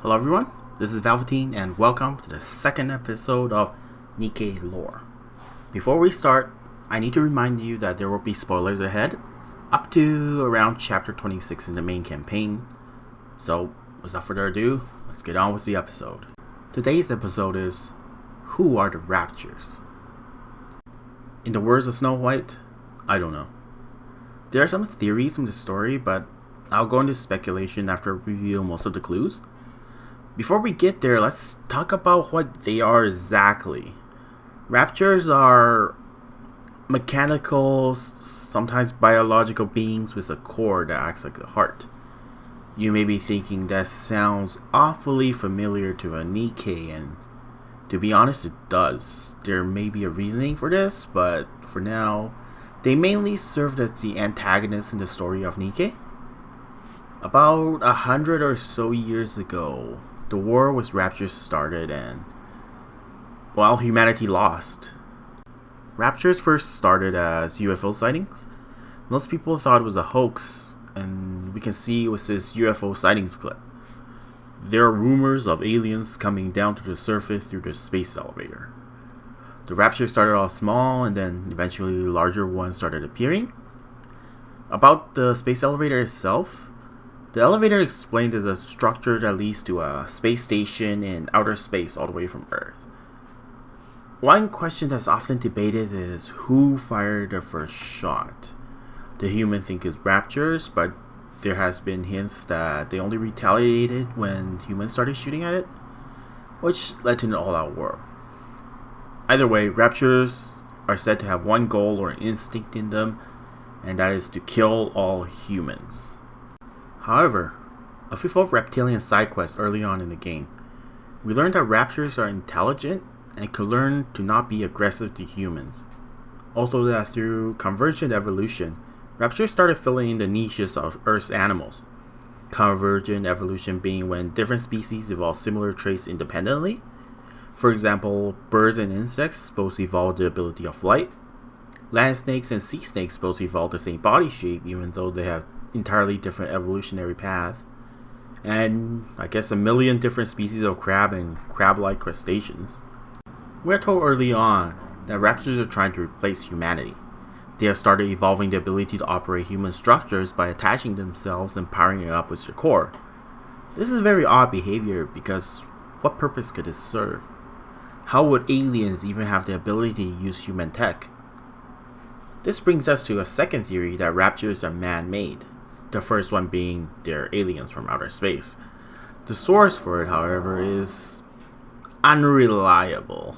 Hello everyone, this is Velveteen and welcome to the second episode of Nikke Lore. Before we start, I need to remind you that there will be spoilers ahead, up to around chapter 26 in the main campaign. So, without further ado, let's get on with the episode. Today's episode is, Who are the Raptures? In the words of Snow White, I don't know. There are some theories from the story, but I'll go into speculation after I reveal most of the clues. Before we get there, let's talk about what they are exactly. Raptures are mechanical, sometimes biological beings with a core that acts like a heart. You may be thinking that sounds awfully familiar to a Nikke, and to be honest, it does. There may be a reasoning for this, but for now, they mainly served as the antagonists in the story of Nikke. About 100 or so years ago, the war with Raptures started and, well, humanity lost. Raptures first started as UFO sightings. Most people thought it was a hoax, and we can see with this UFO sightings clip. There are rumors of aliens coming down to the surface through the space elevator. The Raptures started off small, and then eventually larger ones started appearing. About the space elevator itself, the elevator explained as a structure that leads to a space station in outer space all the way from Earth. One question that's often debated is who fired the first shot. The human think is Raptures, but there has been hints that they only retaliated when humans started shooting at it, which led to an all-out war. Either way, Raptures are said to have one goal or instinct in them, and that is to kill all humans. However, a few reptilian side quests early on in the game, we learned that Raptures are intelligent and could learn to not be aggressive to humans. Also that through convergent evolution, Raptures started filling in the niches of Earth's animals. Convergent evolution being when different species evolve similar traits independently. For example, birds and insects both evolve the ability of flight. Land snakes and sea snakes both evolve the same body shape even though they have entirely different evolutionary path. And I guess a million different species of crab and crab-like crustaceans. We're told early on that Raptors are trying to replace humanity. They have started evolving the ability to operate human structures by attaching themselves and powering it up with their core. This is very odd behavior because what purpose could it serve? How would aliens even have the ability to use human tech? This brings us to a second theory that Raptures are man-made. The first one being they're aliens from outer space. The source for it, however, is unreliable,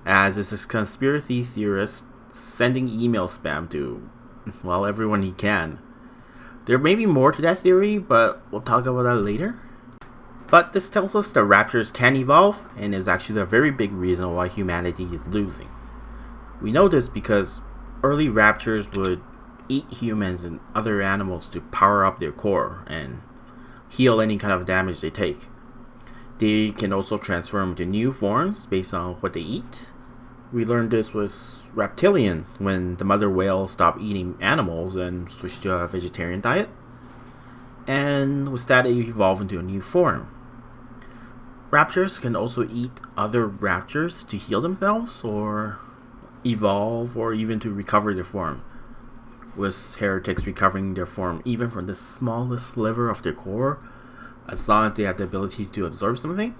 as it's a conspiracy theorist sending email spam to, well, everyone he can. There may be more to that theory, but we'll talk about that later. But this tells us that Raptors can evolve, and is actually a very big reason why humanity is losing. We know this because early Raptures would eat humans and other animals to power up their core and heal any kind of damage they take. They can also transform into new forms based on what they eat. We learned this was reptilian when the mother whale stopped eating animals and switched to a vegetarian diet. And with that, they evolved into a new form. Raptors can also eat other raptors to heal themselves, or evolve, or even to recover their form. With heretics recovering their form even from the smallest sliver of their core, as long as they have the ability to absorb something.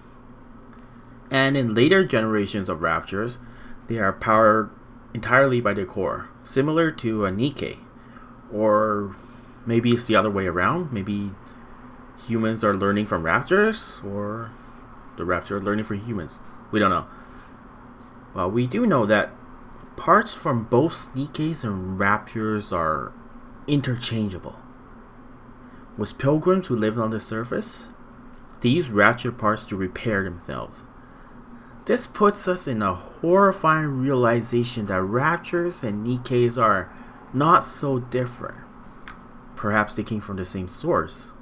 And in later generations of Raptures, they are powered entirely by their core, similar to a Nikke. Or maybe it's the other way around. Maybe humans are learning from Raptors, or the Raptors are learning from humans. We don't know. Well, we do know that parts from both Nikkes and Raptures are interchangeable. With pilgrims who live on the surface, they use Rapture parts to repair themselves. This puts us in a horrifying realization that Raptures and Nikkes are not so different. Perhaps they came from the same source.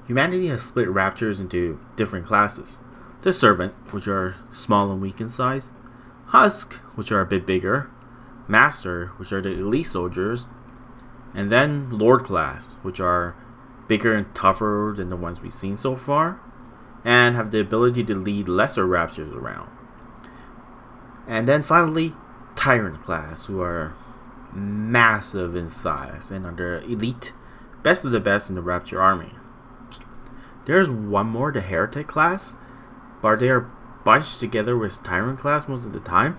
Humanity has split Raptures into different classes. The Servant, which are small and weak in size. Husk, which are a bit bigger. Master, which are the elite soldiers. And then Lord class, which are bigger and tougher than the ones we've seen so far. and have the ability to lead lesser Raptures around. And then finally, Tyrant class, who are massive in size and are the elite, best of the best in the Rapture army. There's one more, the Heretic class, but they are bunched together with Tyrant class most of the time.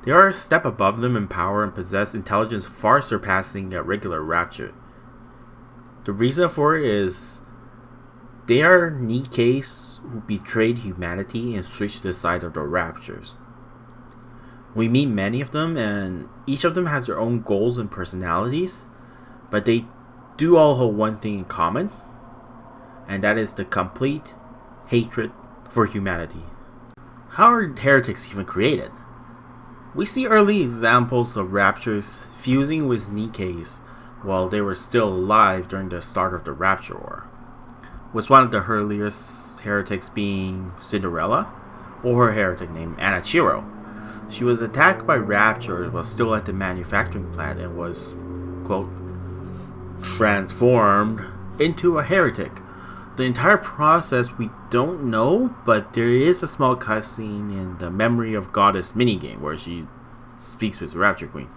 They are a step above them in power and possess intelligence far surpassing a regular Rapture. The reason for it is they are Nikkes who betrayed humanity and switched to the side of the Raptures. We meet many of them, and each of them has their own goals and personalities, but they do all hold one thing in common, and that is the complete hatred for humanity. How are heretics even created? We see early examples of Raptures fusing with Nikkes while they were still alive during the start of the Rapture War, with one of the earliest heretics being Cinderella, or her heretic named Anachiro. She was attacked by Raptures while still at the manufacturing plant and was, quote, transformed into a heretic. The entire process we don't know, but there is a small cutscene in the Memory of Goddess minigame where she speaks with the Rapture Queen.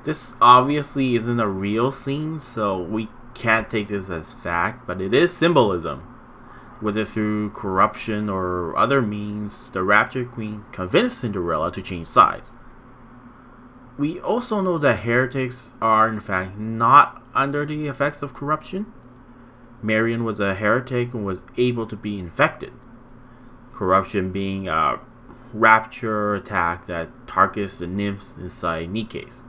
This obviously isn't a real scene, so we can't take this as fact, but it is symbolism. Whether through corruption or other means, the Rapture Queen convinced Cinderella to change sides. We also know that heretics are in fact not under the effects of corruption. Marion was a heretic and was able to be infected. Corruption being a rapture attack that targets the nymphs inside Nikkes.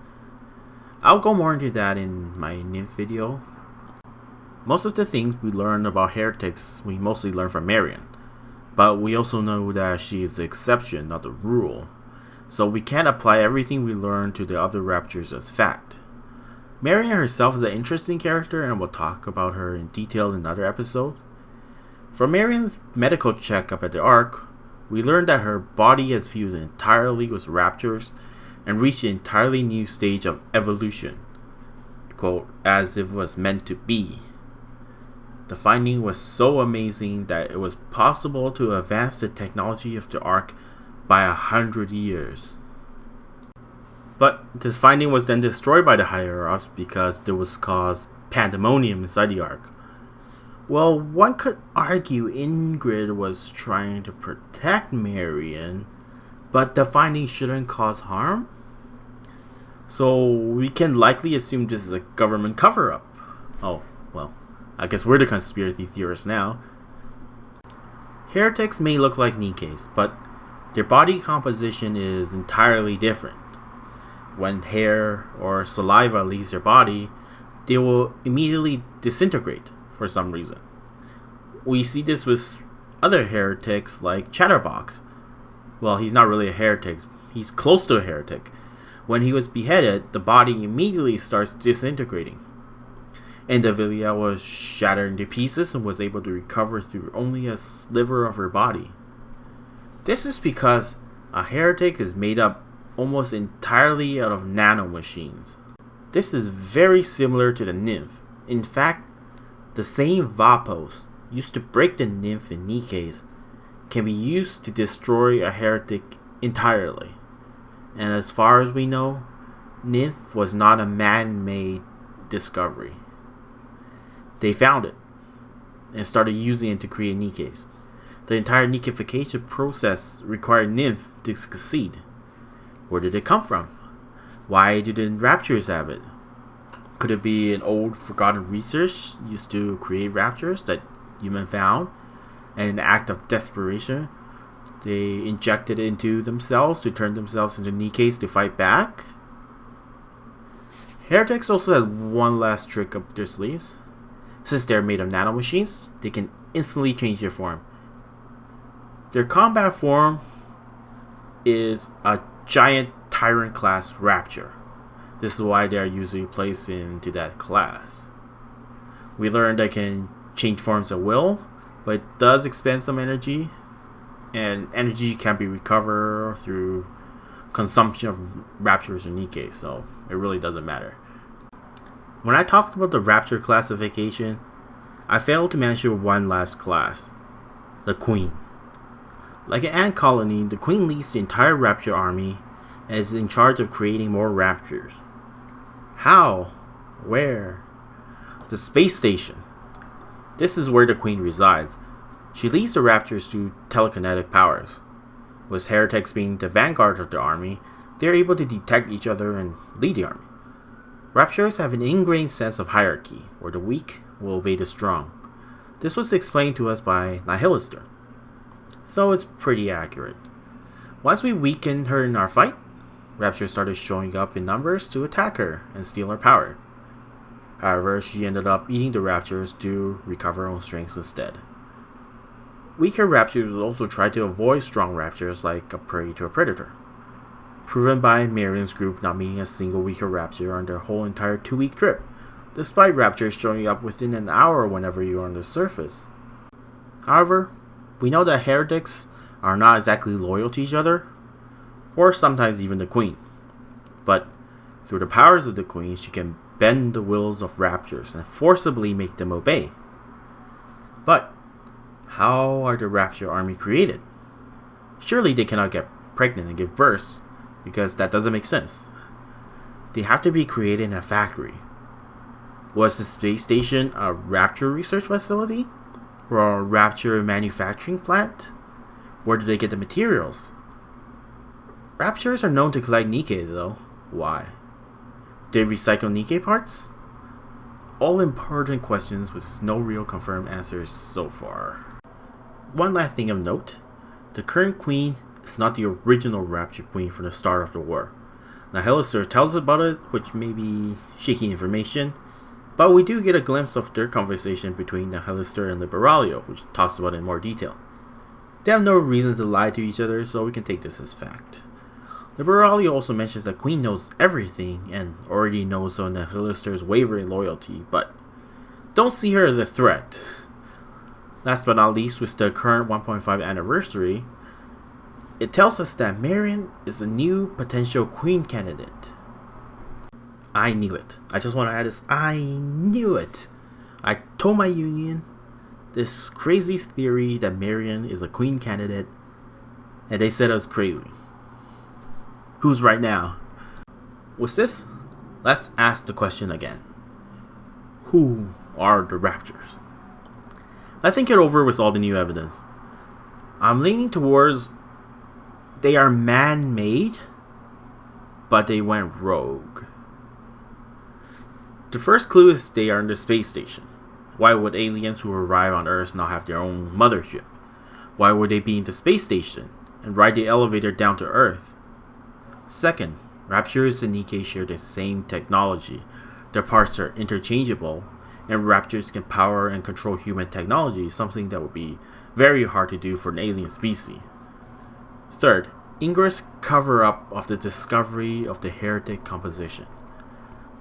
I'll go more into that in my nymph video. Most of the things we learn about heretics we mostly learn from Marion, but we also know that she is the exception, not the rule, so we can't apply everything we learn to the other Raptures as fact. Marion herself is an interesting character, and we'll talk about her in detail in another episode. From Marion's medical checkup at the Ark, we learned that her body has fused entirely with Raptures and reached an entirely new stage of evolution, quote, as if it was meant to be. The finding was so amazing that it was possible to advance the technology of the Ark by 100 years. But this finding was then destroyed by the higher-ups because there was caused pandemonium inside the Ark. Well, one could argue Ingrid was trying to protect Marion, but the finding shouldn't cause harm. So we can likely assume this is a government cover-up. Oh, well, I guess we're the conspiracy theorists now. Heretics may look like Nikkes, but their body composition is entirely different. When hair or saliva leaves their body, they will immediately disintegrate for some reason. We see this with other heretics like Chatterbox. Well, he's not really a heretic, he's close to a heretic. When he was beheaded, the body immediately starts disintegrating. Indivilia was shattered into pieces and was able to recover through only a sliver of her body. This is because a heretic is made up almost entirely out of nanomachines. This is very similar to the nymph. In fact, the same Vapos used to break the nymph in Nikkes can be used to destroy a heretic entirely. And as far as we know, nymph was not a man-made discovery. They found it and started using it to create Nikkes. The entire Nikkification process required nymph to succeed. Where did it come from? Why didn't Raptures have it? Could it be an old forgotten research used to create Raptures that humans found, and in an act of desperation, they injected it into themselves to turn themselves into Nikkes to fight back? Heretics also had one last trick up their sleeves. Since they're made of nanomachines, they can instantly change their form. Their combat form is a giant tyrant class Rapture. This is why they are usually placed into that class. We learned they can change forms at will, but it does expend some energy, and energy can be recovered through consumption of Raptures or Nikkes, so it really doesn't matter. When I talked about the Rapture classification, I failed to mention one last class, the Queen. Like an ant colony, the Queen leads the entire Rapture army and is in charge of creating more Raptures. How? Where? The space station. This is where the Queen resides. She leads the Raptures through telekinetic powers. With heretics being the vanguard of the army, they are able to detect each other and lead the army. Raptures have an ingrained sense of hierarchy, where the weak will obey the strong. This was explained to us by Nikke Lore, so it's pretty accurate. Once we weakened her in our fight, Raptures started showing up in numbers to attack her and steal her power. However, she ended up eating the Raptures to recover her own strength instead. Weaker Raptures also try to avoid strong Raptures like a prey to a predator. Proven by Marion's group not meeting a single weaker Rapture on their whole entire 2-week trip, despite Raptures showing up within an hour whenever you are on the surface. However, we know that heretics are not exactly loyal to each other, or sometimes even the Queen. But through the powers of the Queen, she can bend the wills of Raptures and forcibly make them obey. But how are the Rapture army created? Surely they cannot get pregnant and give birth, because that doesn't make sense. They have to be created in a factory. Was the space station a Rapture research facility? Or a Rapture manufacturing plant? Where do they get the materials? Raptures are known to collect Nikke though. Why? Did they recycle Nikke parts? All important questions with no real confirmed answers so far. One last thing of note, the current Queen is not the original Rapture Queen from the start of the war. Nikke Lore tells us about it, which may be shaky information, but we do get a glimpse of their conversation between Nikke Lore and Liberalia, which talks about it in more detail. They have no reason to lie to each other, so we can take this as fact. Liberalia also mentions that Queen knows everything and already knows of Nikke Lore's wavering loyalty, but don't see her as a threat. Last but not least, with the current 1.5 anniversary, it tells us that Marion is a new potential Queen candidate. I knew it. I just want to add this. I knew it. I told my union this crazy theory that Marion is a Queen candidate, and they said I was crazy. Who's right now? With this, let's ask the question again. Who are the Raptures? Let's think it over with all the new evidence. I'm leaning towards they are man-made, but they went rogue. The first clue is they are in the space station. Why would aliens who arrive on Earth not have their own mothership? Why would they be in the space station and ride the elevator down to Earth? Second, Raptures and Nikke share the same technology. Their parts are interchangeable, and Raptures can power and control human technology, something that would be very hard to do for an alien species. Third, Ingrid's cover-up of the discovery of the heretic composition.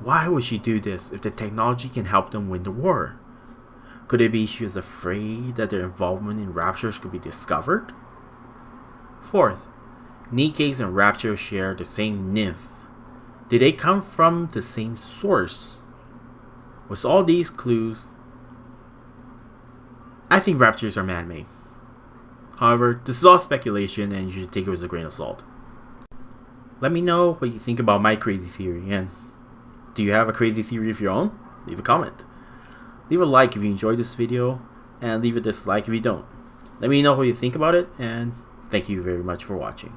Why would she do this if the technology can help them win the war? Could it be she was afraid that their involvement in Raptures could be discovered? Fourth, Nikke's and Raptures share the same nymph. Did they come from the same source? With all these clues, I think Raptures are man-made. However, this is all speculation and you should take it with a grain of salt. Let me know what you think about my crazy theory, and do you have a crazy theory of your own? Leave a comment. Leave a like if you enjoyed this video, and leave a dislike if you don't. Let me know what you think about it, and thank you very much for watching.